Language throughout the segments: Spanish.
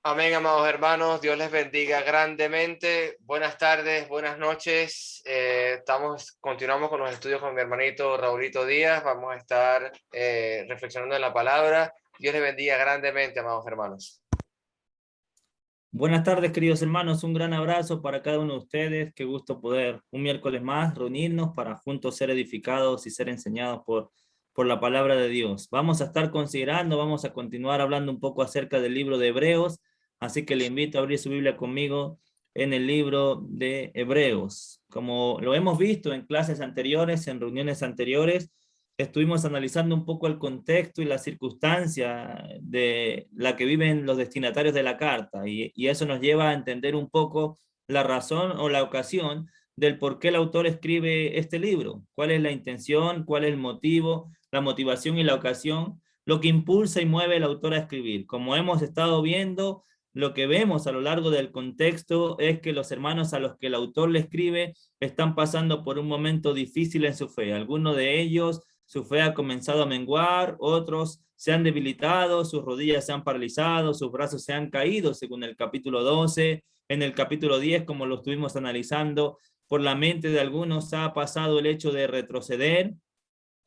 Amén, amados hermanos, Dios les bendiga grandemente. Buenas tardes, buenas noches. Continuamos con los estudios con mi hermanito Raulito Díaz. Vamos a estar reflexionando en la palabra. Dios les bendiga grandemente, amados hermanos. Buenas tardes, queridos hermanos. Un gran abrazo para cada uno de ustedes. Qué gusto poder un miércoles más reunirnos para juntos ser edificados y ser enseñados por la palabra de Dios. Vamos vamos a continuar hablando un poco acerca del libro de Hebreos, así que le invito a abrir su Biblia conmigo en el libro de Hebreos. Como lo hemos visto en clases anteriores, en reuniones anteriores, estuvimos analizando un poco el contexto y la circunstancia de la que viven los destinatarios de la carta, y eso nos lleva a entender un poco la razón o la ocasión del por qué el autor escribe este libro, cuál es la intención, cuál es el motivo, la motivación y la ocasión, lo que impulsa y mueve al autor a escribir. Como hemos estado viendo, lo que vemos a lo largo del contexto es que los hermanos a los que el autor le escribe están pasando por un momento difícil en su fe. Algunos de ellos, su fe ha comenzado a menguar, otros se han debilitado, sus rodillas se han paralizado, sus brazos se han caído, según el capítulo 12. En el capítulo 10, como lo estuvimos analizando, por la mente de algunos ha pasado el hecho de retroceder.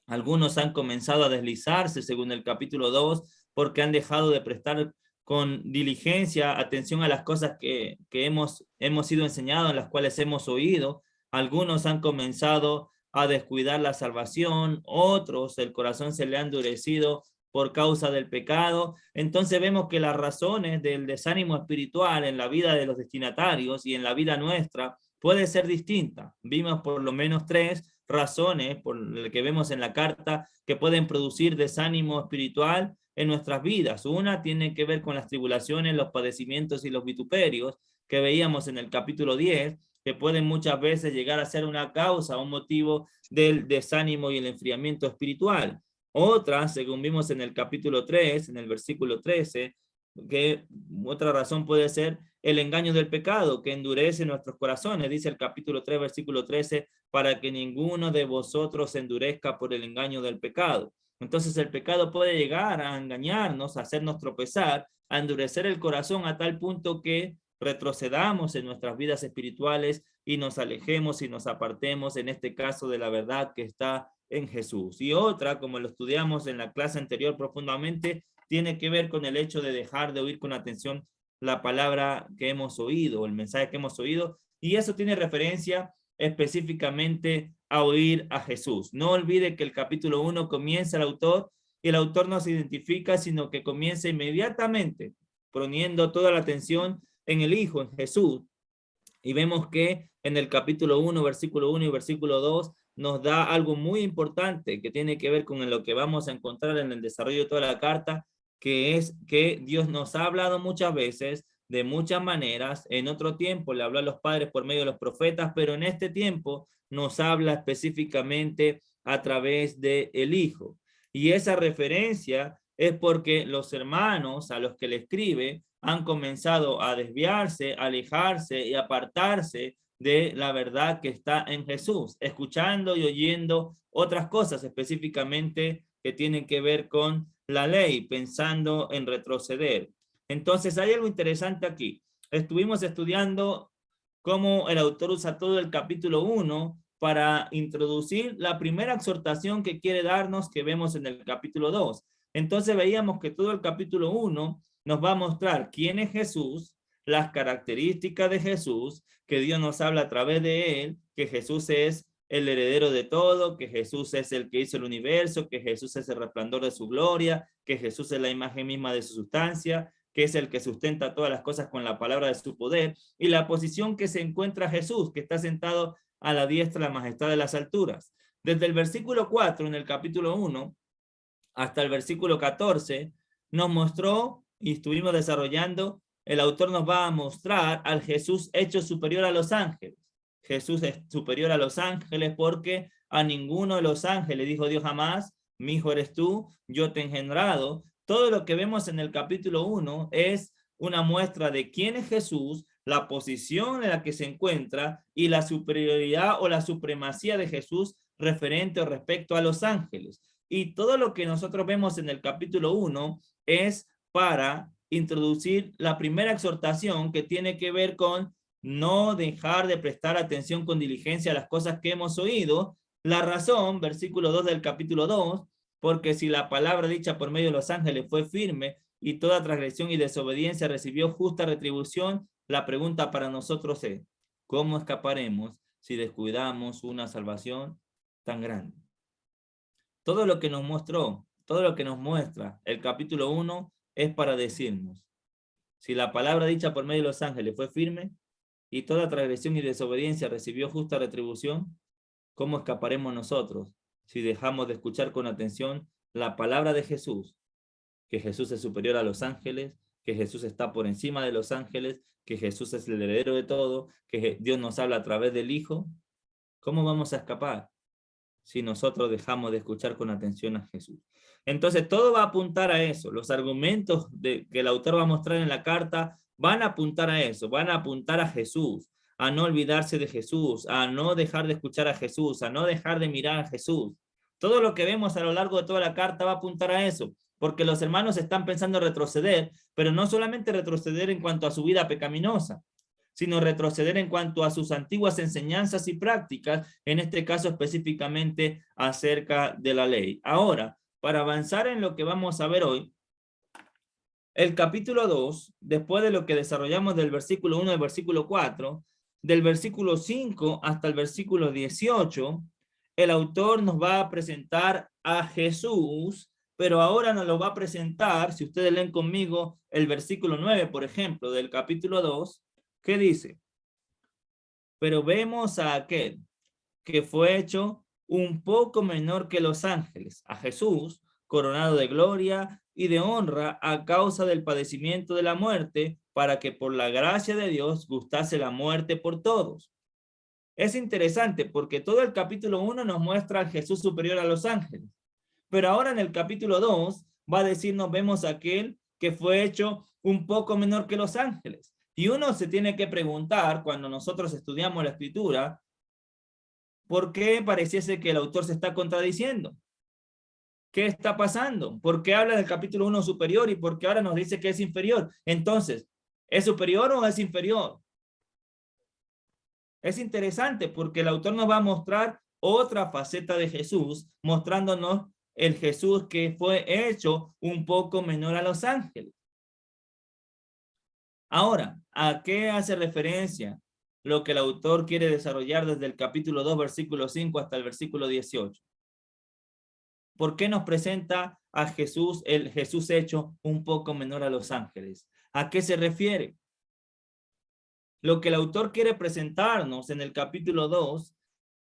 Algunos han comenzado a deslizarse, según el capítulo 2, porque han dejado de prestar con diligencia atención a las cosas que hemos sido enseñados, en las cuales hemos oído. Algunos han comenzado a descuidar la salvación, otros el corazón se le ha endurecido por causa del pecado. Entonces vemos que las razones del desánimo espiritual en la vida de los destinatarios y en la vida nuestra puede ser distinta. Vimos por lo menos tres razones, por lo que vemos en la carta, que pueden producir desánimo espiritual en nuestras vidas. Una tiene que ver con las tribulaciones, los padecimientos y los vituperios que veíamos en el capítulo 10, que pueden muchas veces llegar a ser una causa, un motivo del desánimo y el enfriamiento espiritual. Otra, según vimos en el capítulo 3, en el versículo 13, que otra razón puede ser el engaño del pecado que endurece nuestros corazones, dice el capítulo 3, versículo 13, para que ninguno de vosotros se endurezca por el engaño del pecado. Entonces el pecado puede llegar a engañarnos, a hacernos tropezar, a endurecer el corazón a tal punto que retrocedamos en nuestras vidas espirituales y nos alejemos y nos apartemos, en este caso, de la verdad que está en Jesús. Y otra, como lo estudiamos en la clase anterior profundamente, tiene que ver con el hecho de dejar de oír con atención la palabra que hemos oído, el mensaje que hemos oído, y eso tiene referencia específicamente a oír a Jesús. No olvide que el capítulo 1 comienza el autor, y el autor no se identifica, sino que comienza inmediatamente poniendo toda la atención en el Hijo, en Jesús. Y vemos que en el capítulo 1 y versículo 2 nos da algo muy importante que tiene que ver con lo que vamos a encontrar en el desarrollo de toda la carta, que es que Dios nos ha hablado muchas veces, de muchas maneras. En otro tiempo le habló a los padres por medio de los profetas, pero en este tiempo nos habla específicamente a través de el Hijo. Y esa referencia es porque los hermanos a los que le escribe han comenzado a desviarse, a alejarse y apartarse de la verdad que está en Jesús, escuchando y oyendo otras cosas específicamente que tienen que ver con la ley, pensando en retroceder. Entonces hay algo interesante aquí. Estuvimos estudiando cómo el autor usa todo el capítulo 1 para introducir la primera exhortación que quiere darnos, que vemos en el capítulo 2. Entonces veíamos que todo el capítulo 1 nos va a mostrar quién es Jesús, las características de Jesús, que Dios nos habla a través de él, que Jesús es el heredero de todo, que Jesús es el que hizo el universo, que Jesús es el resplandor de su gloria, que Jesús es la imagen misma de su sustancia, que es el que sustenta todas las cosas con la palabra de su poder, y la posición que se encuentra Jesús, que está sentado a la diestra de la majestad de las alturas. Desde el versículo 4 en el capítulo 1 hasta el versículo 14 nos mostró, y estuvimos desarrollando, el autor nos va a mostrar al Jesús hecho superior a los ángeles. Jesús es superior a los ángeles porque a ninguno de los ángeles dijo Dios jamás, mi hijo eres tú, yo te he engendrado. Todo lo que vemos en el capítulo 1 es una muestra de quién es Jesús, la posición en la que se encuentra y la superioridad o la supremacía de Jesús referente o respecto a los ángeles. Y todo lo que nosotros vemos en el capítulo 1 es para introducir la primera exhortación que tiene que ver con no dejar de prestar atención con diligencia a las cosas que hemos oído. La razón, versículo 2 del capítulo 2, porque si la palabra dicha por medio de los ángeles fue firme y toda transgresión y desobediencia recibió justa retribución, la pregunta para nosotros es, ¿cómo escaparemos si descuidamos una salvación tan grande? Todo lo que nos mostró, todo lo que nos muestra el capítulo 1 es para decirnos, si la palabra dicha por medio de los ángeles fue firme y toda transgresión y desobediencia recibió justa retribución, ¿cómo escaparemos nosotros si dejamos de escuchar con atención la palabra de Jesús? Que Jesús es superior a los ángeles, que Jesús está por encima de los ángeles, que Jesús es el heredero de todo, que Dios nos habla a través del Hijo. ¿Cómo vamos a escapar si nosotros dejamos de escuchar con atención a Jesús? Entonces todo va a apuntar a eso. Los argumentos que el autor va a mostrar en la carta van a apuntar a eso, van a apuntar a Jesús, a no olvidarse de Jesús, a no dejar de escuchar a Jesús, a no dejar de mirar a Jesús. Todo lo que vemos a lo largo de toda la carta va a apuntar a eso, porque los hermanos están pensando retroceder, pero no solamente retroceder en cuanto a su vida pecaminosa, sino retroceder en cuanto a sus antiguas enseñanzas y prácticas, en este caso específicamente acerca de la ley. Ahora, para avanzar en lo que vamos a ver hoy, el capítulo 2, después de lo que desarrollamos del versículo 1 al versículo 4, del versículo 5 hasta el versículo 18, el autor nos va a presentar a Jesús, pero ahora nos lo va a presentar, si ustedes leen conmigo el versículo 9, por ejemplo, del capítulo 2, ¿qué dice? Pero vemos a aquel que fue hecho un poco menor que los ángeles, a Jesús, coronado de gloria y de honra a causa del padecimiento de la muerte, para que por la gracia de Dios gustase la muerte por todos. Es interesante porque todo el capítulo 1 nos muestra a Jesús superior a los ángeles, pero ahora en el capítulo 2 va a decirnos, vemos a aquel que fue hecho un poco menor que los ángeles. Y uno se tiene que preguntar, cuando nosotros estudiamos la escritura, ¿por qué pareciese que el autor se está contradiciendo? ¿Qué está pasando? ¿Por qué habla del capítulo 1 superior y por qué ahora nos dice que es inferior? Entonces, ¿es superior o es inferior? Es interesante porque el autor nos va a mostrar otra faceta de Jesús, mostrándonos el Jesús que fue hecho un poco menor a los ángeles. Ahora, ¿a qué hace referencia lo que el autor quiere desarrollar desde el capítulo 2, versículo 5 hasta el versículo 18? ¿Por qué nos presenta a Jesús, el Jesús hecho un poco menor a los ángeles? ¿A qué se refiere? Lo que el autor quiere presentarnos en el capítulo 2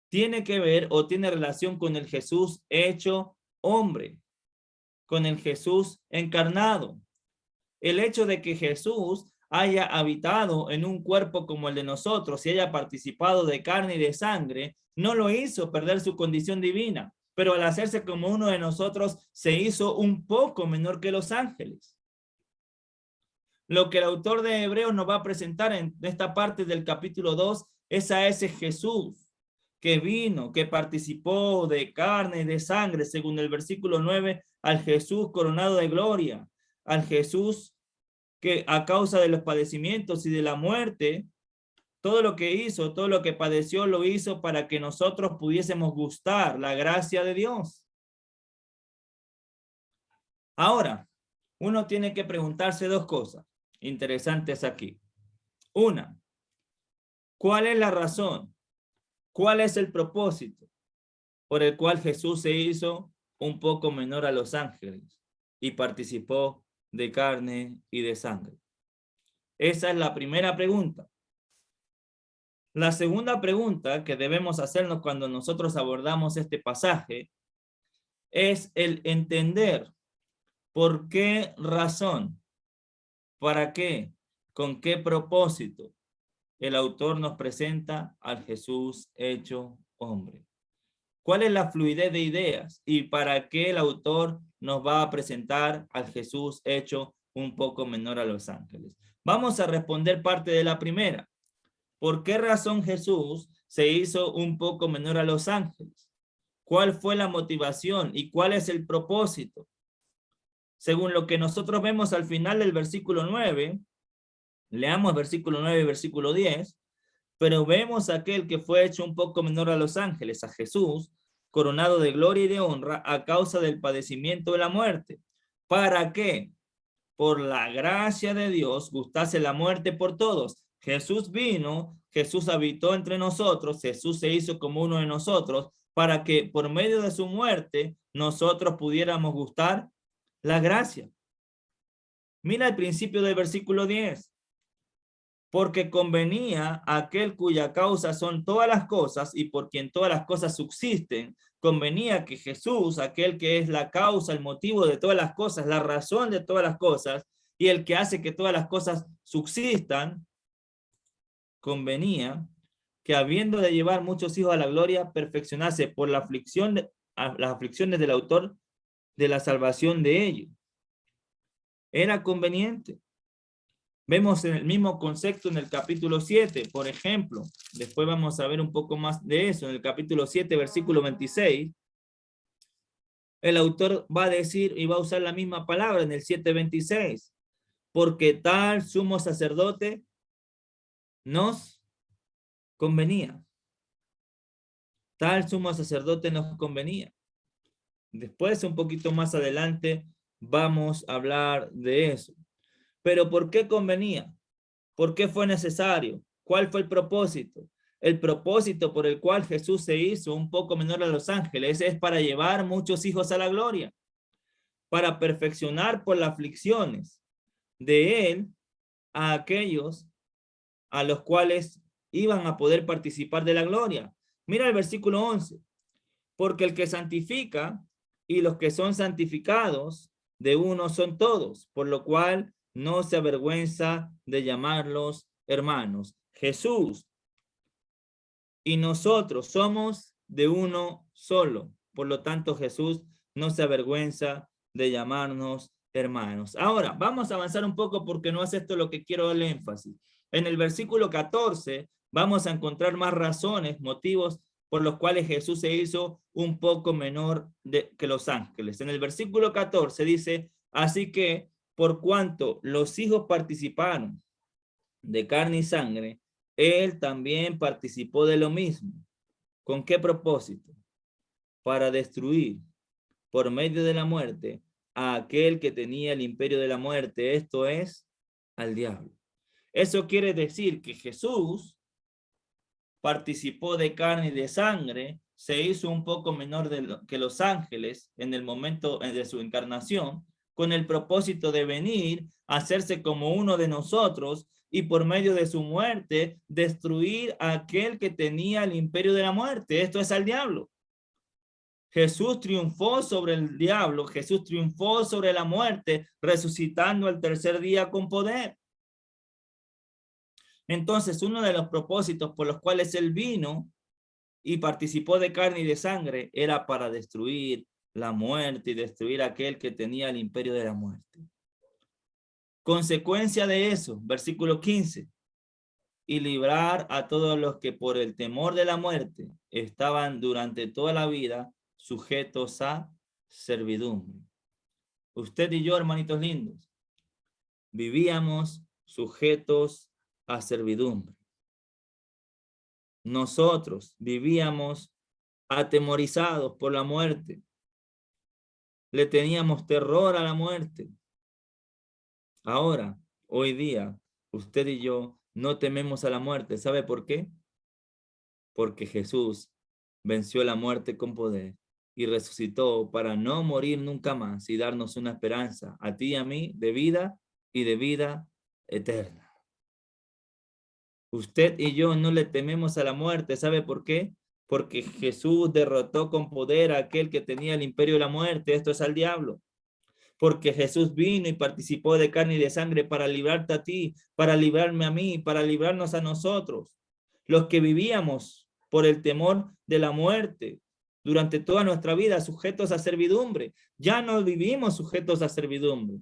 tiene que ver o tiene relación con el Jesús hecho hombre, con el Jesús encarnado. El hecho de que Jesús haya habitado en un cuerpo como el de nosotros y haya participado de carne y de sangre, no lo hizo perder su condición divina, pero al hacerse como uno de nosotros, se hizo un poco menor que los ángeles. Lo que el autor de Hebreos nos va a presentar en esta parte del capítulo 2 es a ese Jesús que vino, que participó de carne y de sangre, según el versículo 9, al Jesús coronado de gloria, al Jesús que a causa de los padecimientos y de la muerte, todo lo que hizo, todo lo que padeció, lo hizo para que nosotros pudiésemos gustar la gracia de Dios. Ahora, uno tiene que preguntarse dos cosas interesantes aquí. Una, ¿cuál es la razón? ¿Cuál es el propósito por el cual Jesús se hizo un poco menor a los ángeles y participó de carne y de sangre? Esa es la primera pregunta. La segunda pregunta que debemos hacernos cuando nosotros abordamos este pasaje es el entender por qué razón, para qué, con qué propósito el autor nos presenta al Jesús hecho hombre. ¿Cuál es la fluidez de ideas y para qué el autor nos va a presentar al Jesús hecho un poco menor a los ángeles? Vamos a responder parte de la primera. ¿Por qué razón Jesús se hizo un poco menor a los ángeles? ¿Cuál fue la motivación y cuál es el propósito? según lo que nosotros vemos al final del versículo 9, leamos versículo 9 y versículo 10, pero vemos a aquel que fue hecho un poco menor a los ángeles, a Jesús, coronado de gloria y de honra a causa del padecimiento de la muerte. ¿Para qué? Por la gracia de Dios gustase la muerte por todos. Jesús vino, Jesús habitó entre nosotros, Jesús se hizo como uno de nosotros, para que por medio de su muerte nosotros pudiéramos gustar la gracia. Mira el principio del versículo 10. Porque convenía a aquel cuya causa son todas las cosas y por quien todas las cosas subsisten, convenía que Jesús, aquel que es la causa, el motivo de todas las cosas, la razón de todas las cosas y el que hace que todas las cosas subsistan, convenía que habiendo de llevar muchos hijos a la gloria, perfeccionase por la aflicción las aflicciones del autor de la salvación de ellos. Era conveniente. Vemos en el mismo concepto en el capítulo 7, por ejemplo. Después vamos a ver un poco más de eso. En el capítulo 7, versículo 26, el autor va a decir y va a usar la misma palabra en el 7:26. Porque tal sumo sacerdote nos convenía. Tal sumo sacerdote nos convenía. Después, un poquito más adelante, vamos a hablar de eso. Pero ¿por qué convenía? ¿Por qué fue necesario? ¿Cuál fue el propósito? El propósito por el cual Jesús se hizo un poco menor a los ángeles es para llevar muchos hijos a la gloria, para perfeccionar por las aflicciones de él a aquellos a los cuales iban a poder participar de la gloria. Mira el versículo 11. Porque el que santifica y los que son santificados de uno son todos, por lo cual no se avergüenza de llamarlos hermanos. Jesús y nosotros somos de uno solo. Por lo tanto, Jesús no se avergüenza de llamarnos hermanos. Ahora, vamos a avanzar un poco porque no es esto lo que quiero darle énfasis. En el versículo 14 vamos a encontrar más razones, motivos por los cuales Jesús se hizo un poco menor que los ángeles. En el versículo 14 dice, así que por cuanto los hijos participaron de carne y sangre, él también participó de lo mismo. ¿Con qué propósito? Para destruir por medio de la muerte a aquel que tenía el imperio de la muerte, esto es, al diablo. Eso quiere decir que Jesús participó de carne y de sangre, se hizo un poco menor que los ángeles en el momento de su encarnación, con el propósito de venir a hacerse como uno de nosotros y por medio de su muerte destruir a aquel que tenía el imperio de la muerte. Esto es al diablo. Jesús triunfó sobre el diablo, Jesús triunfó sobre la muerte, resucitando al tercer día con poder. Entonces, uno de los propósitos por los cuales él vino y participó de carne y de sangre era para destruir la muerte y destruir a aquel que tenía el imperio de la muerte. Consecuencia de eso, versículo 15, y librar a todos los que por el temor de la muerte estaban durante toda la vida sujetos a servidumbre. Usted y yo, hermanitos lindos, vivíamos sujetos a servidumbre. Nosotros vivíamos atemorizados por la muerte. Le teníamos terror a la muerte. Ahora, hoy día, usted y yo no tememos a la muerte. ¿Sabe por qué? Porque Jesús venció la muerte con poder y resucitó para no morir nunca más y darnos una esperanza a ti y a mí de vida y de vida eterna. Usted y yo no le tememos a la muerte. ¿Sabe por qué? Porque Jesús derrotó con poder a aquel que tenía el imperio de la muerte. Esto es al diablo. Porque Jesús vino y participó de carne y de sangre para librarte a ti, para librarme a mí, para librarnos a nosotros. Los que vivíamos por el temor de la muerte durante toda nuestra vida, sujetos a servidumbre. Ya no vivimos sujetos a servidumbre.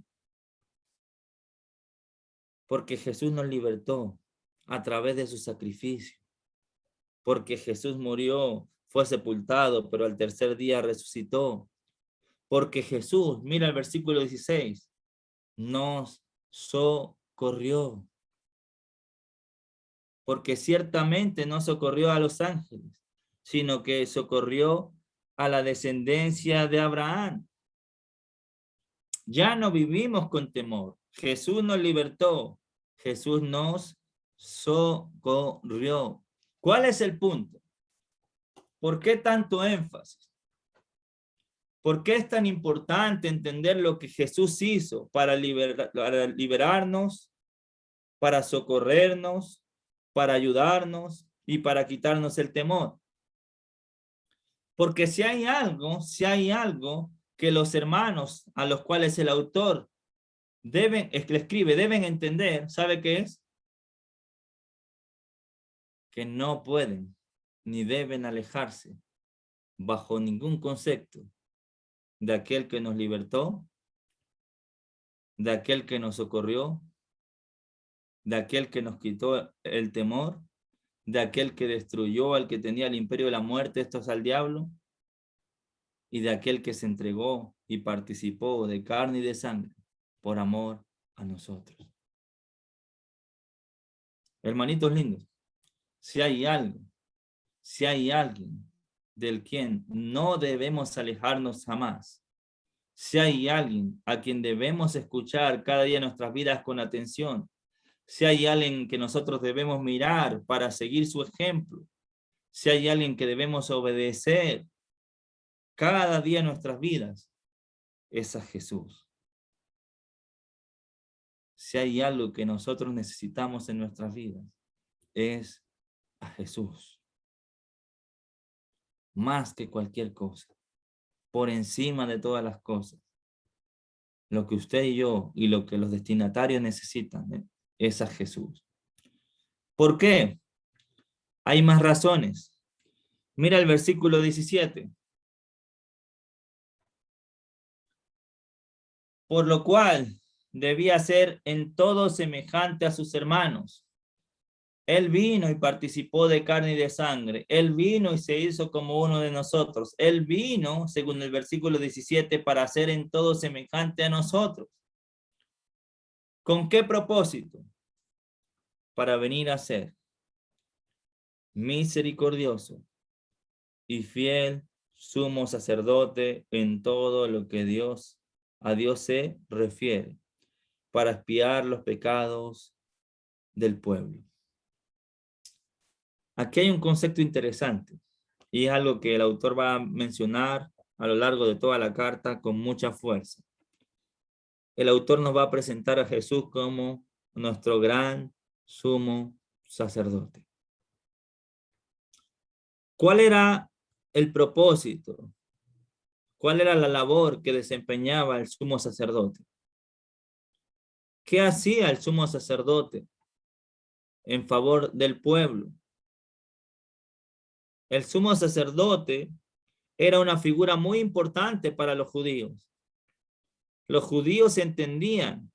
Porque Jesús nos libertó a través de su sacrificio. Porque Jesús murió, fue sepultado, pero al tercer día resucitó. Porque Jesús, mira el versículo 16, nos socorrió. Porque ciertamente no socorrió a los ángeles, sino que socorrió a la descendencia de Abraham. Ya no vivimos con temor. Jesús nos libertó. Jesús nos socorrió. ¿Cuál es el punto? ¿Por qué tanto énfasis? ¿Por qué es tan importante entender lo que Jesús hizo para liberarnos, para socorrernos, para ayudarnos y para quitarnos el temor? Porque si hay algo que los hermanos a los cuales el autor le escribe, deben entender, ¿sabe qué es? Que no pueden ni deben alejarse bajo ningún concepto de aquel que nos libertó, de aquel que nos socorrió, de aquel que nos quitó el temor, de aquel que destruyó al que tenía el imperio de la muerte, esto es al diablo, y de aquel que se entregó y participó de carne y de sangre por amor a nosotros. Hermanitos lindos, si hay alguien del quien no debemos alejarnos jamás, si hay alguien a quien debemos escuchar cada día en nuestras vidas con atención, si hay alguien que nosotros debemos mirar para seguir su ejemplo, si hay alguien que debemos obedecer cada día en nuestras vidas, es a Jesús. Si hay algo que nosotros necesitamos en nuestras vidas, es a Jesús. Más que cualquier cosa, por encima de todas las cosas. Lo que usted y yo y lo que los destinatarios necesitan es a Jesús. ¿Por qué? Hay más razones. Mira el versículo 17. Por lo cual debía ser en todo semejante a sus hermanos. Él vino y participó de carne y de sangre. Él vino y se hizo como uno de nosotros. Él vino, según el versículo 17, para ser en todo semejante a nosotros. ¿Con qué propósito? Para venir a ser misericordioso y fiel sumo sacerdote en todo lo que a Dios se refiere, para expiar los pecados del pueblo. Aquí hay un concepto interesante y es algo que el autor va a mencionar a lo largo de toda la carta con mucha fuerza. El autor nos va a presentar a Jesús como nuestro gran sumo sacerdote. ¿Cuál era el propósito? ¿Cuál era la labor que desempeñaba el sumo sacerdote? ¿Qué hacía el sumo sacerdote en favor del pueblo? El sumo sacerdote era una figura muy importante para los judíos. Los judíos entendían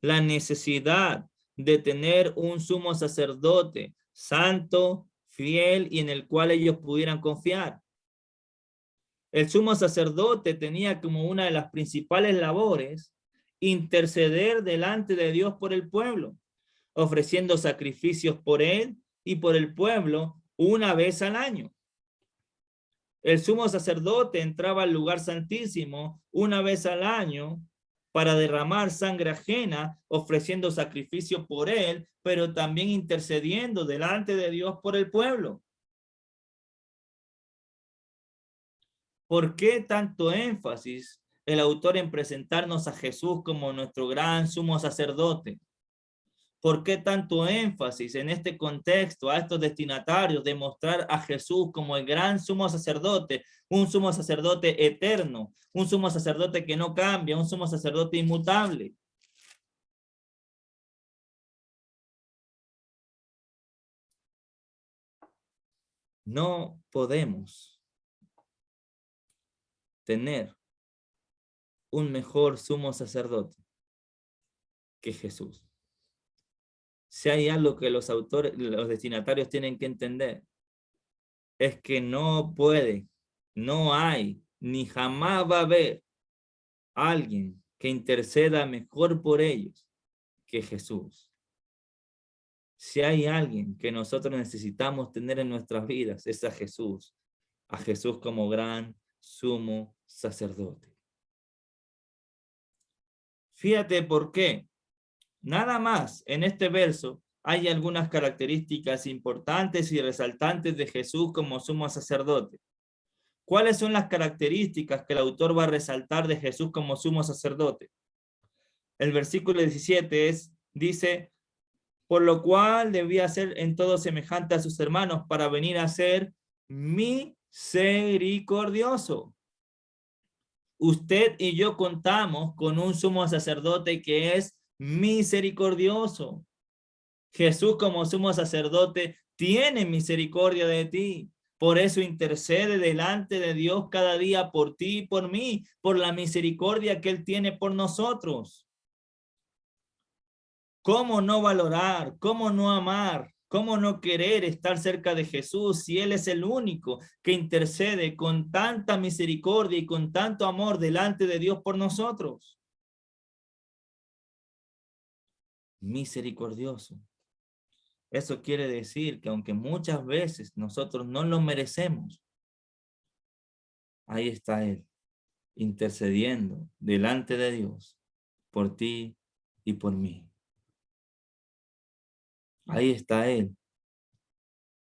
la necesidad de tener un sumo sacerdote santo, fiel y en el cual ellos pudieran confiar. El sumo sacerdote tenía como una de las principales labores interceder delante de Dios por el pueblo, ofreciendo sacrificios por él y por el pueblo una vez al año. El sumo sacerdote entraba al lugar santísimo una vez al año para derramar sangre ajena, ofreciendo sacrificio por él, pero también intercediendo delante de Dios por el pueblo. ¿Por qué tanto énfasis el autor en presentarnos a Jesús como nuestro gran sumo sacerdote? ¿Por qué tanto énfasis en este contexto a estos destinatarios de mostrar a Jesús como el gran sumo sacerdote, un sumo sacerdote eterno, un sumo sacerdote que no cambia, un sumo sacerdote inmutable? No podemos tener un mejor sumo sacerdote que Jesús. Si hay algo que los destinatarios tienen que entender, es que no puede, no hay, ni jamás va a haber alguien que interceda mejor por ellos que Jesús. Si hay alguien que nosotros necesitamos tener en nuestras vidas, es a Jesús como gran sumo sacerdote. Fíjate por qué. Nada más en este verso hay algunas características importantes y resaltantes de Jesús como sumo sacerdote. ¿Cuáles son las características que el autor va a resaltar de Jesús como sumo sacerdote? El versículo 17 dice, por lo cual debía ser en todo semejante a sus hermanos para venir a ser misericordioso. Usted y yo contamos con un sumo sacerdote que es misericordioso. Jesús como sumo sacerdote tiene misericordia de ti. Por eso intercede delante de Dios cada día por ti y por mí, por la misericordia que Él tiene por nosotros. ¿Cómo no valorar? ¿Cómo no amar? ¿Cómo no querer estar cerca de Jesús si Él es el único que intercede con tanta misericordia y con tanto amor delante de Dios por nosotros? Misericordioso. Eso quiere decir que aunque muchas veces nosotros no lo merecemos, ahí está Él, intercediendo delante de Dios por ti y por mí. Ahí está Él,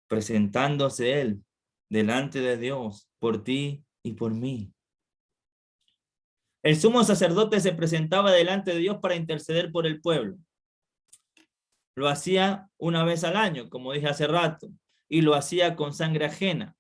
presentándose Él delante de Dios por ti y por mí. El sumo sacerdote se presentaba delante de Dios para interceder por el pueblo. Lo hacía una vez al año, como dije hace rato, y lo hacía con sangre ajena.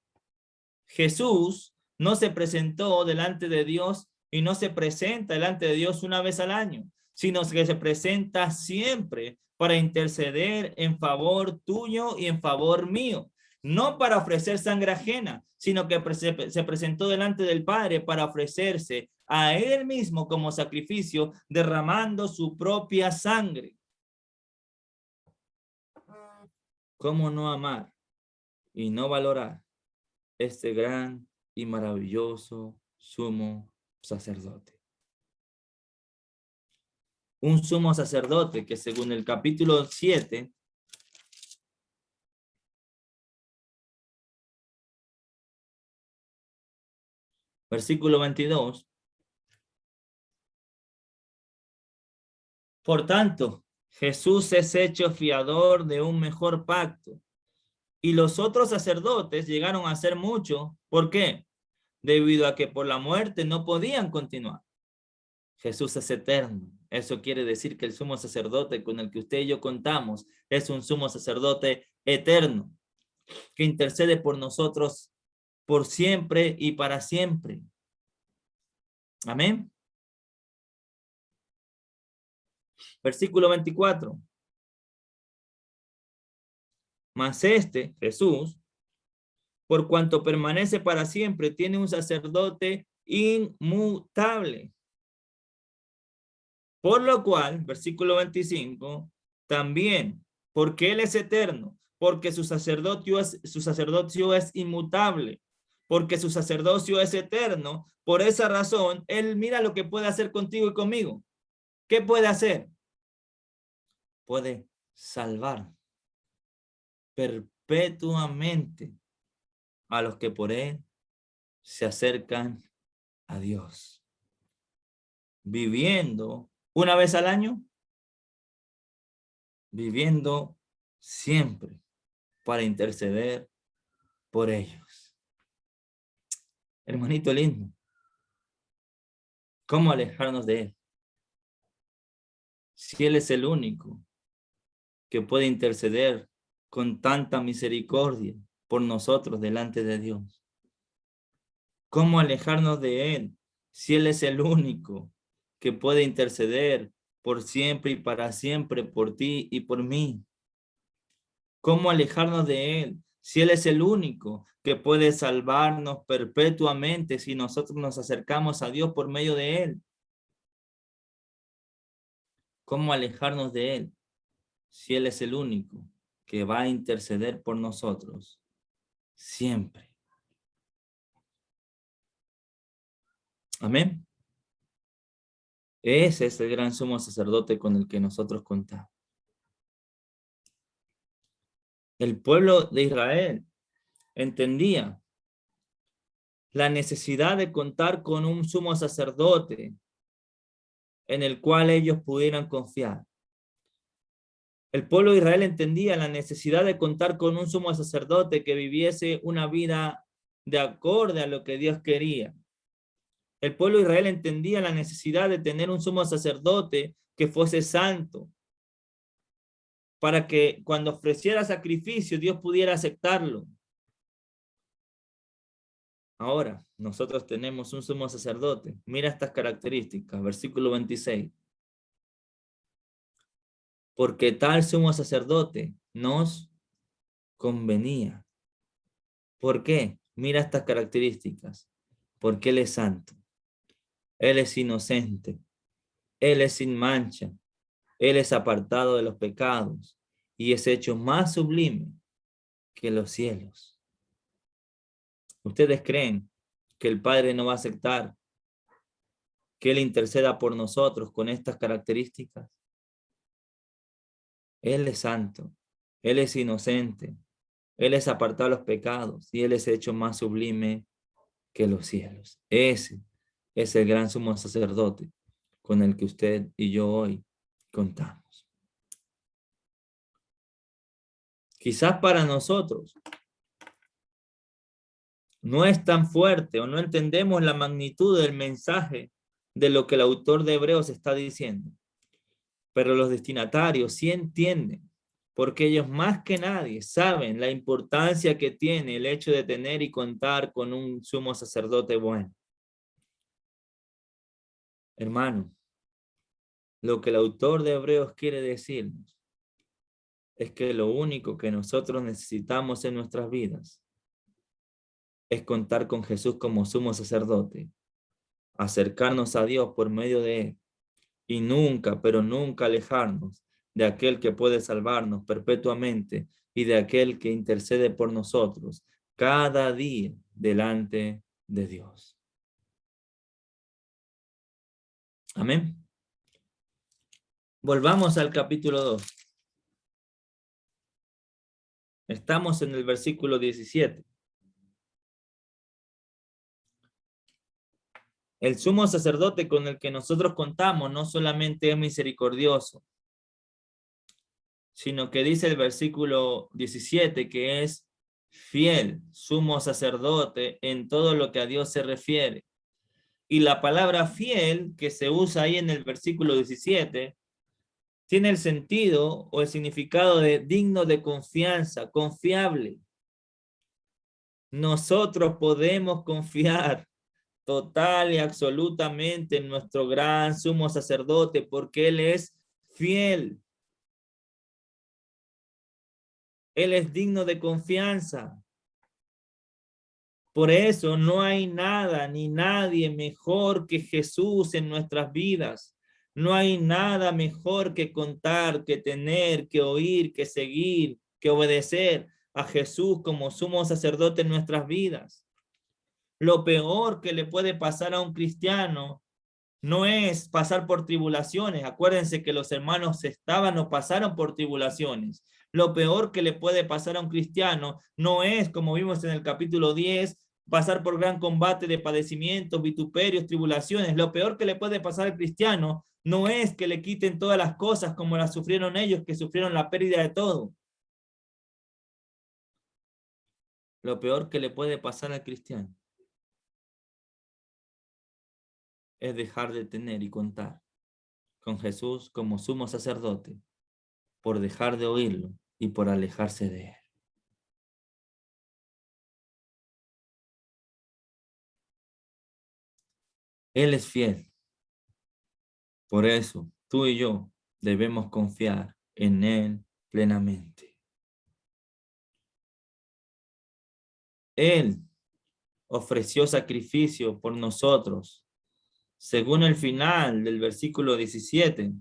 Jesús no se presentó delante de Dios y no se presenta delante de Dios una vez al año, sino que se presenta siempre para interceder en favor tuyo y en favor mío. No para ofrecer sangre ajena, sino que se presentó delante del Padre para ofrecerse a Él mismo como sacrificio, derramando su propia sangre. ¿Cómo no amar y no valorar este gran y maravilloso sumo sacerdote? Un sumo sacerdote que según el capítulo 7, versículo 22, por tanto, Jesús es hecho fiador de un mejor pacto, y los otros sacerdotes llegaron a ser mucho. ¿Por qué? Debido a que por la muerte no podían continuar. Jesús es eterno. Eso quiere decir que el sumo sacerdote con el que usted y yo contamos es un sumo sacerdote eterno, que intercede por nosotros por siempre y para siempre. Amén. Versículo 24. Mas este, Jesús, por cuanto permanece para siempre, tiene un sacerdote inmutable. Por lo cual, versículo 25, también, porque Él es eterno, porque su sacerdocio es inmutable, porque su sacerdocio es eterno, por esa razón, Él mira lo que puede hacer contigo y conmigo. ¿Qué puede hacer? Puede salvar perpetuamente a los que por Él se acercan a Dios. Viviendo una vez al año, viviendo siempre para interceder por ellos. Hermanito lindo, ¿cómo alejarnos de Él? Si Él es el único que puede interceder con tanta misericordia por nosotros delante de Dios. ¿Cómo alejarnos de Él si Él es el único que puede interceder por siempre y para siempre por ti y por mí? ¿Cómo alejarnos de Él si Él es el único que puede salvarnos perpetuamente si nosotros nos acercamos a Dios por medio de Él? ¿Cómo alejarnos de Él si Él es el único que va a interceder por nosotros siempre? Amén. Ese es el gran sumo sacerdote con el que nosotros contamos. El pueblo de Israel entendía la necesidad de contar con un sumo sacerdote en el cual ellos pudieran confiar. El pueblo de Israel entendía la necesidad de contar con un sumo sacerdote que viviese una vida de acorde a lo que Dios quería. El pueblo de Israel entendía la necesidad de tener un sumo sacerdote que fuese santo, para que cuando ofreciera sacrificio Dios pudiera aceptarlo. Ahora, nosotros tenemos un sumo sacerdote. Mira estas características, versículo 26. Porque tal sumo sacerdote nos convenía. ¿Por qué? Mira estas características. Porque Él es santo, Él es inocente, Él es sin mancha, Él es apartado de los pecados y es hecho más sublime que los cielos. ¿Ustedes creen que el Padre no va a aceptar que Él interceda por nosotros con estas características? Él es santo, Él es inocente, Él es apartado de los pecados y Él es hecho más sublime que los cielos. Ese es el gran sumo sacerdote con el que usted y yo hoy contamos. Quizás para nosotros no es tan fuerte o no entendemos la magnitud del mensaje de lo que el autor de Hebreos está diciendo, pero los destinatarios sí entienden, porque ellos más que nadie saben la importancia que tiene el hecho de tener y contar con un sumo sacerdote bueno. Hermano, lo que el autor de Hebreos quiere decirnos es que lo único que nosotros necesitamos en nuestras vidas es contar con Jesús como sumo sacerdote, acercarnos a Dios por medio de él y nunca, pero nunca alejarnos de aquel que puede salvarnos perpetuamente y de aquel que intercede por nosotros cada día delante de Dios. Amén. Volvamos al capítulo 2. Estamos en el versículo 17. El sumo sacerdote con el que nosotros contamos no solamente es misericordioso, sino que dice el versículo 17 que es fiel, sumo sacerdote en todo lo que a Dios se refiere. Y la palabra fiel que se usa ahí en el versículo 17 tiene el sentido o el significado de digno de confianza, confiable. Nosotros podemos confiar total y absolutamente en nuestro gran sumo sacerdote porque Él es fiel. Él es digno de confianza. Por eso no hay nada ni nadie mejor que Jesús en nuestras vidas. No hay nada mejor que contar, que tener, que oír, que seguir, que obedecer a Jesús como sumo sacerdote en nuestras vidas. Lo peor que le puede pasar a un cristiano no es pasar por tribulaciones. Acuérdense que los hermanos estaban o pasaron por tribulaciones. Lo peor que le puede pasar a un cristiano no es, como vimos en el capítulo 10, pasar por gran combate de padecimientos, vituperios, tribulaciones. Lo peor que le puede pasar al cristiano no es que le quiten todas las cosas como las sufrieron ellos, que sufrieron la pérdida de todo. Lo peor que le puede pasar al cristiano es dejar de tener y contar con Jesús como sumo sacerdote por dejar de oírlo y por alejarse de él. Él es fiel. Por eso, tú y yo debemos confiar en él plenamente. Él ofreció sacrificio por nosotros. Según el final del versículo 17,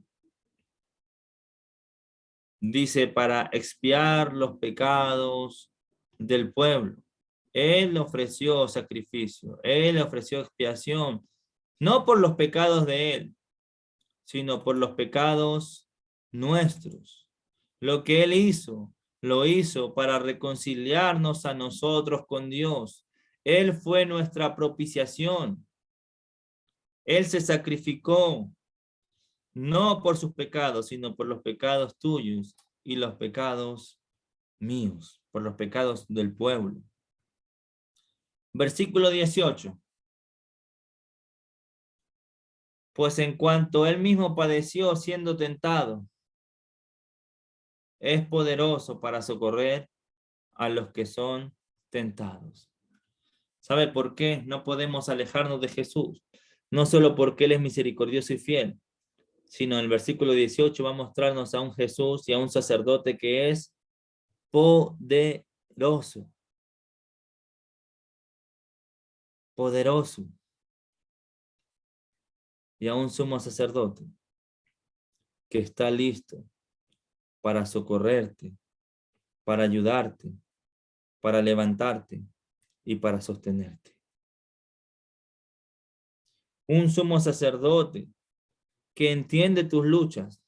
dice para expiar los pecados del pueblo. Él ofreció sacrificio, él ofreció expiación, no por los pecados de él, sino por los pecados nuestros. Lo que Él hizo, lo hizo para reconciliarnos a nosotros con Dios. Él fue nuestra propiciación. Él se sacrificó, no por sus pecados, sino por los pecados tuyos y los pecados míos, por los pecados del pueblo. Versículo 18. Pues en cuanto Él mismo padeció siendo tentado, es poderoso para socorrer a los que son tentados. ¿Sabe por qué no podemos alejarnos de Jesús? No solo porque Él es misericordioso y fiel, sino en el versículo 18 va a mostrarnos a un Jesús y a un sacerdote que es poderoso. Poderoso. Y a un sumo sacerdote que está listo para socorrerte, para ayudarte, para levantarte y para sostenerte. Un sumo sacerdote que entiende tus luchas,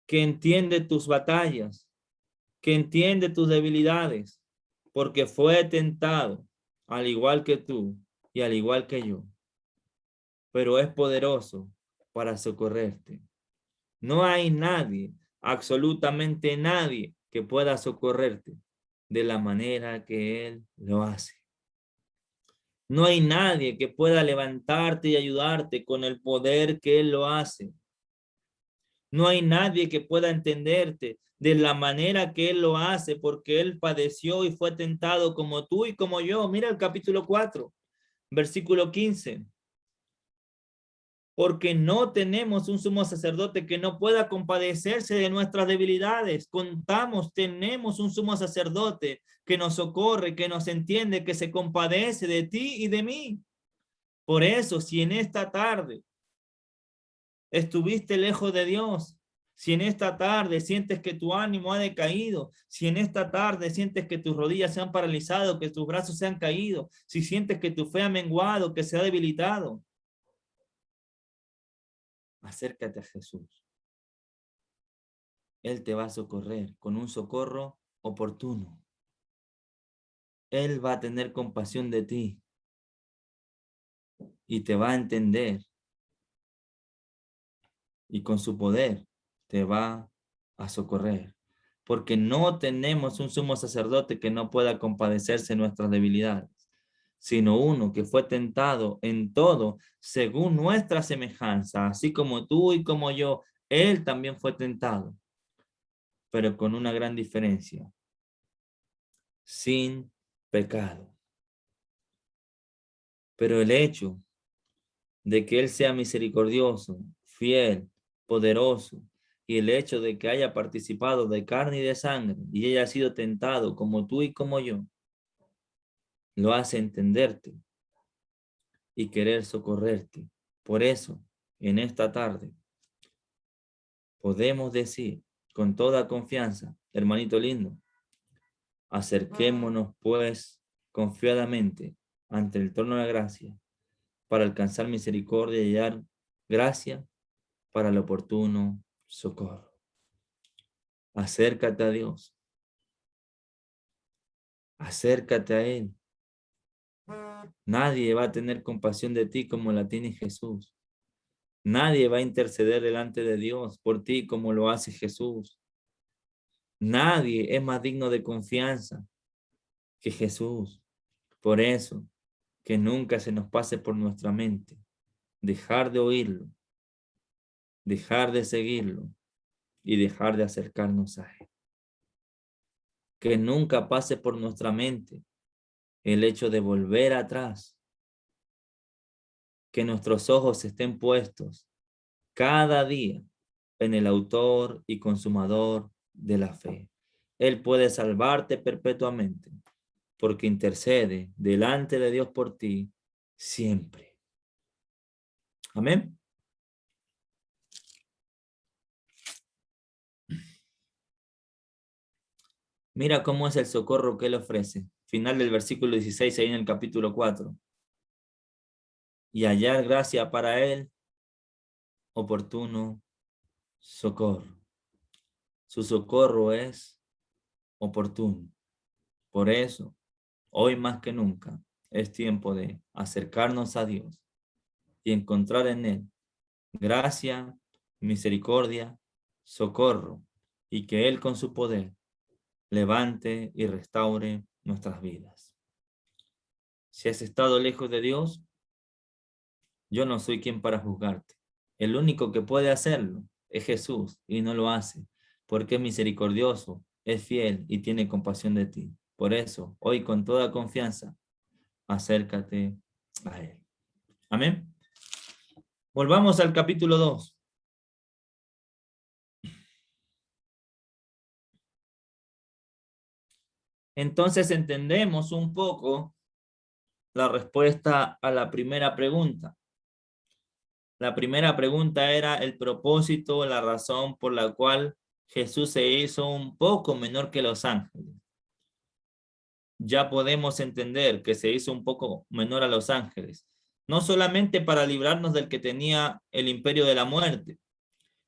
que entiende tus batallas, que entiende tus debilidades, porque fue tentado, al igual que tú y al igual que yo, pero es poderoso para socorrerte. No hay nadie, absolutamente nadie, que pueda socorrerte de la manera que Él lo hace. No hay nadie que pueda levantarte y ayudarte con el poder que Él lo hace. No hay nadie que pueda entenderte de la manera que Él lo hace, porque Él padeció y fue tentado como tú y como yo. Mira el capítulo 4, versículo 15. Porque no tenemos un sumo sacerdote que no pueda compadecerse de nuestras debilidades. Tenemos un sumo sacerdote que nos socorre, que nos entiende, que se compadece de ti y de mí. Por eso, si en esta tarde estuviste lejos de Dios, si en esta tarde sientes que tu ánimo ha decaído, si en esta tarde sientes que tus rodillas se han paralizado, que tus brazos se han caído, si sientes que tu fe ha menguado, que se ha debilitado, acércate a Jesús. Él te va a socorrer con un socorro oportuno. Él va a tener compasión de ti y te va a entender. Y con su poder te va a socorrer. Porque no tenemos un sumo sacerdote que no pueda compadecerse de nuestras debilidades, sino uno que fue tentado en todo según nuestra semejanza, así como tú y como yo. Él también fue tentado, pero con una gran diferencia: sin pecado. Pero el hecho de que Él sea misericordioso, fiel, poderoso, y el hecho de que haya participado de carne y de sangre y haya sido tentado como tú y como yo, lo hace entenderte y querer socorrerte. Por eso, en esta tarde, podemos decir con toda confianza: hermanito lindo, acerquémonos pues confiadamente ante el trono de la gracia para alcanzar misericordia y hallar gracia para el oportuno socorro. Acércate a Dios. Acércate a Él. Nadie va a tener compasión de ti como la tiene Jesús. Nadie va a interceder delante de Dios por ti como lo hace Jesús. Nadie es más digno de confianza que Jesús. Por eso, que nunca se nos pase por nuestra mente dejar de oírlo, dejar de seguirlo y dejar de acercarnos a Él. Que nunca pase por nuestra mente el hecho de volver atrás. Que nuestros ojos estén puestos cada día en el autor y consumador de la fe. Él puede salvarte perpetuamente porque intercede delante de Dios por ti siempre. Amén. Mira cómo es el socorro que Él ofrece. Final del versículo 16 ahí en el capítulo 4. Y hallar gracia para Él oportuno socorro. Su socorro es oportuno. Por eso, hoy más que nunca, es tiempo de acercarnos a Dios y encontrar en Él gracia, misericordia, socorro, y que Él con su poder levante y restaure nuestras vidas. Si has estado lejos de Dios, yo no soy quien para juzgarte. El único que puede hacerlo es Jesús y no lo hace, porque es misericordioso, es fiel y tiene compasión de ti. Por eso, hoy con toda confianza, acércate a Él. Amén. Volvamos al capítulo 2. Entonces entendemos un poco la respuesta a la primera pregunta. La primera pregunta era el propósito, la razón por la cual Jesús se hizo un poco menor que los ángeles. Ya podemos entender que se hizo un poco menor a los ángeles, no solamente para librarnos del que tenía el imperio de la muerte,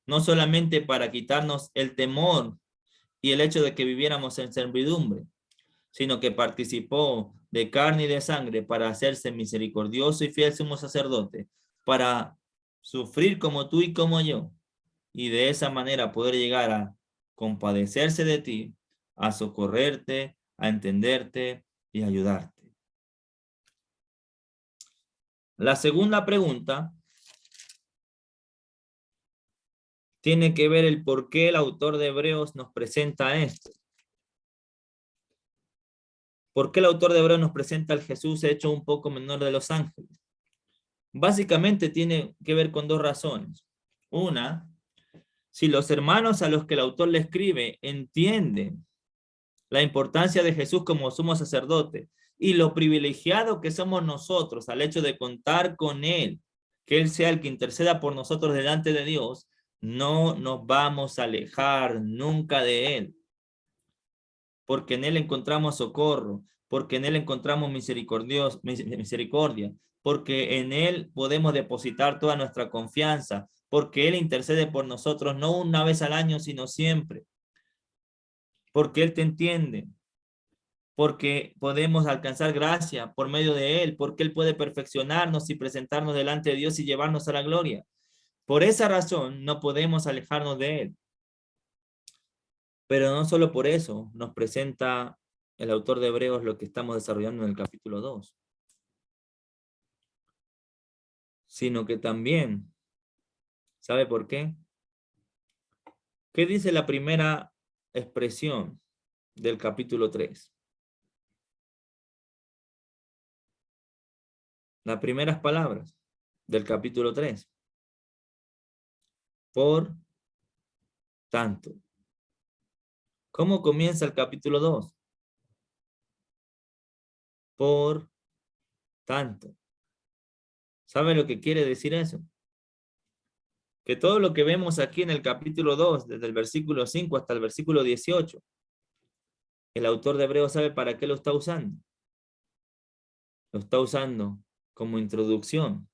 no solamente para quitarnos el temor y el hecho de que viviéramos en servidumbre, sino que participó de carne y de sangre para hacerse misericordioso y fiel sumo sacerdote, para sufrir como tú y como yo, y de esa manera poder llegar a compadecerse de ti, a socorrerte, a entenderte y ayudarte. La segunda pregunta tiene que ver el por qué el autor de Hebreos nos presenta esto. ¿Por qué el autor de Hebreos nos presenta al Jesús hecho un poco menor de los ángeles? Básicamente tiene que ver con dos razones. Una, si los hermanos a los que el autor le escribe entienden la importancia de Jesús como sumo sacerdote y lo privilegiado que somos nosotros al hecho de contar con Él, que Él sea el que interceda por nosotros delante de Dios, no nos vamos a alejar nunca de Él, porque en Él encontramos socorro, porque en Él encontramos misericordia, porque en Él podemos depositar toda nuestra confianza, porque Él intercede por nosotros no una vez al año, sino siempre, porque Él te entiende, porque podemos alcanzar gracia por medio de Él, porque Él puede perfeccionarnos y presentarnos delante de Dios y llevarnos a la gloria. Por esa razón no podemos alejarnos de Él. Pero no solo por eso nos presenta el autor de Hebreos lo que estamos desarrollando en el capítulo 2, sino que también, ¿sabe por qué? ¿Qué dice la primera expresión del capítulo 3? Las primeras palabras del capítulo 3. Por tanto. ¿Cómo comienza el capítulo 2? Por tanto. ¿Sabe lo que quiere decir eso? Que todo lo que vemos aquí en el capítulo 2, desde el versículo 5 hasta el versículo 18, el autor de Hebreos sabe para qué lo está usando. Lo está usando como introducción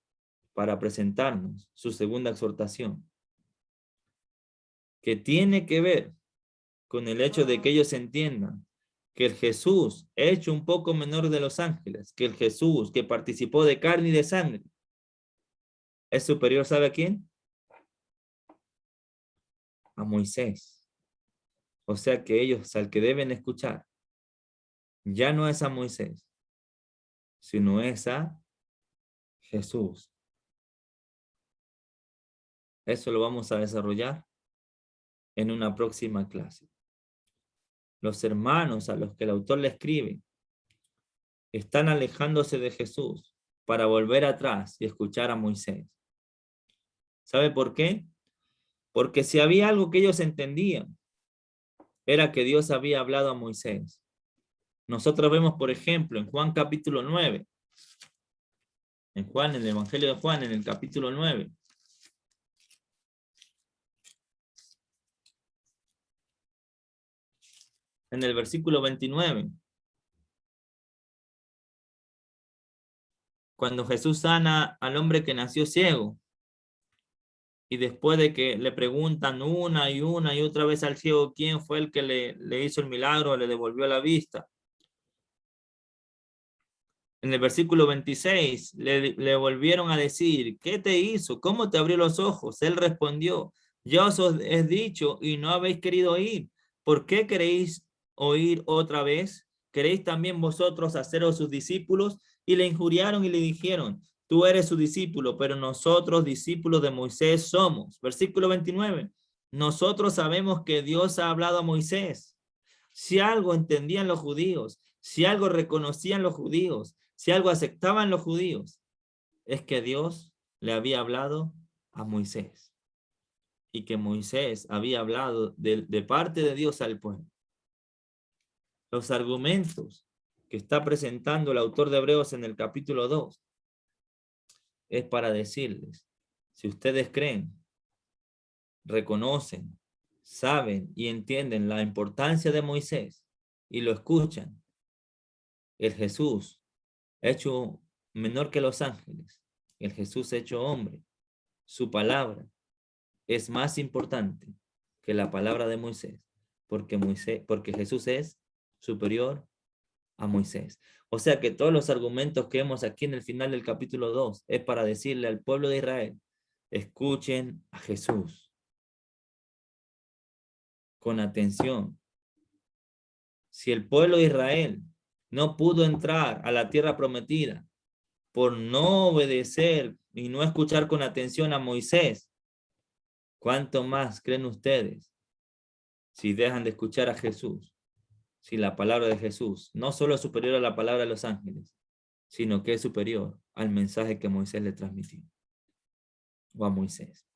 para presentarnos su segunda exhortación, que tiene que ver con el hecho de que ellos entiendan que el Jesús, hecho un poco menor de los ángeles, que el Jesús que participó de carne y de sangre, es superior, ¿sabe a quién? A Moisés. O sea que ellos al que deben escuchar ya no es a Moisés, sino es a Jesús. Eso lo vamos a desarrollar en una próxima clase. Los hermanos a los que el autor le escribe están alejándose de Jesús para volver atrás y escuchar a Moisés. ¿Sabe por qué? Porque si había algo que ellos entendían, era que Dios había hablado a Moisés. Nosotros vemos, por ejemplo, en Juan capítulo 9, en el Evangelio de Juan, en el capítulo 9, en el versículo 29, cuando Jesús sana al hombre que nació ciego, y después de que le preguntan una y otra vez al ciego quién fue el que le hizo el milagro, le devolvió la vista. En el versículo 26 le volvieron a decir, ¿qué te hizo? ¿Cómo te abrió los ojos? Él respondió, ya os he dicho y no habéis querido oír. ¿Por qué queréis oír otra vez? ¿Queréis también vosotros haceros sus discípulos? Y le injuriaron y le dijeron, tú eres su discípulo, pero nosotros discípulos de Moisés somos. Versículo 29. Nosotros sabemos que Dios ha hablado a Moisés. Si algo entendían los judíos, si algo reconocían los judíos, si algo aceptaban los judíos, es que Dios le había hablado a Moisés y que Moisés había hablado de parte de Dios al pueblo. Los argumentos que está presentando el autor de Hebreos en el capítulo 2 es para decirles, si ustedes creen, reconocen, saben y entienden la importancia de Moisés y lo escuchan, el Jesús hecho menor que los ángeles, el Jesús hecho hombre, su palabra es más importante que la palabra de Moisés, porque Jesús es superior a Moisés. O sea que todos los argumentos que vemos aquí en el final del capítulo 2 es para decirle al pueblo de Israel, escuchen a Jesús con atención. Si el pueblo de Israel no pudo entrar a la tierra prometida por no obedecer y no escuchar con atención a Moisés, ¿cuánto más creen ustedes si dejan de escuchar a Jesús? Si la palabra de Jesús no solo es superior a la palabra de los ángeles, sino que es superior al mensaje que Moisés le transmitió, o a Moisés.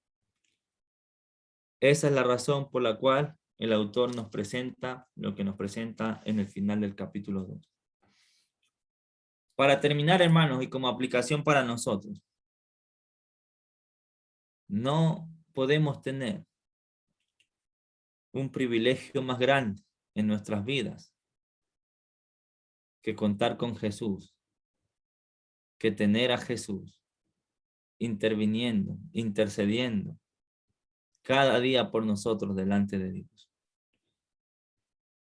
Esa es la razón por la cual el autor nos presenta lo que nos presenta en el final del capítulo 2. Para terminar, hermanos, y como aplicación para nosotros, no podemos tener un privilegio más grande en nuestras vidas que contar con Jesús, que tener a Jesús interviniendo, intercediendo cada día por nosotros delante de Dios.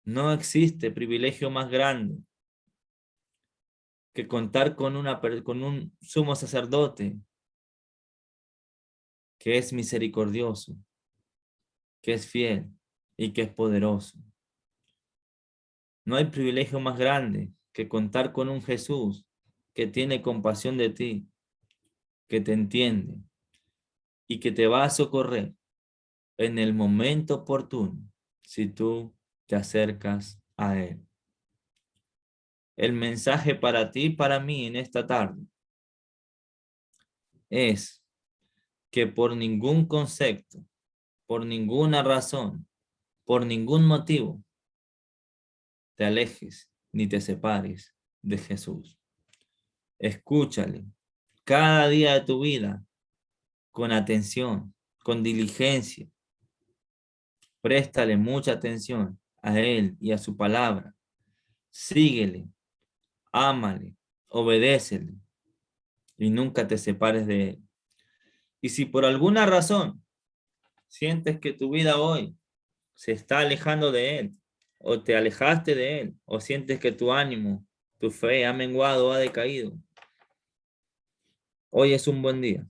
No existe privilegio más grande que contar con un sumo sacerdote que es misericordioso, que es fiel y que es poderoso. No hay privilegio más grande que contar con un Jesús que tiene compasión de ti, que te entiende y que te va a socorrer en el momento oportuno si tú te acercas a Él. El mensaje para ti y para mí en esta tarde es que por ningún concepto, por ninguna razón, por ningún motivo, te alejes ni te separes de Jesús. Escúchale cada día de tu vida con atención, con diligencia. Préstale mucha atención a Él y a su palabra. Síguele, ámale, obedécele y nunca te separes de Él. Y si por alguna razón sientes que tu vida hoy se está alejando de Él, o te alejaste de Él, o sientes que tu ánimo, tu fe ha menguado o ha decaído, hoy es un buen día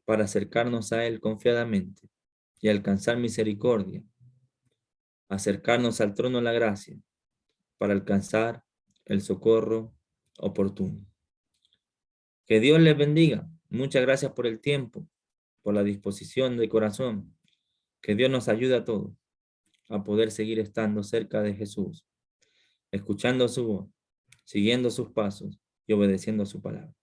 para acercarnos a Él confiadamente y alcanzar misericordia, acercarnos al trono de la gracia para alcanzar el socorro oportuno. Que Dios les bendiga. Muchas gracias por el tiempo, por la disposición de corazón. Que Dios nos ayude a todos a poder seguir estando cerca de Jesús, escuchando su voz, siguiendo sus pasos y obedeciendo su palabra.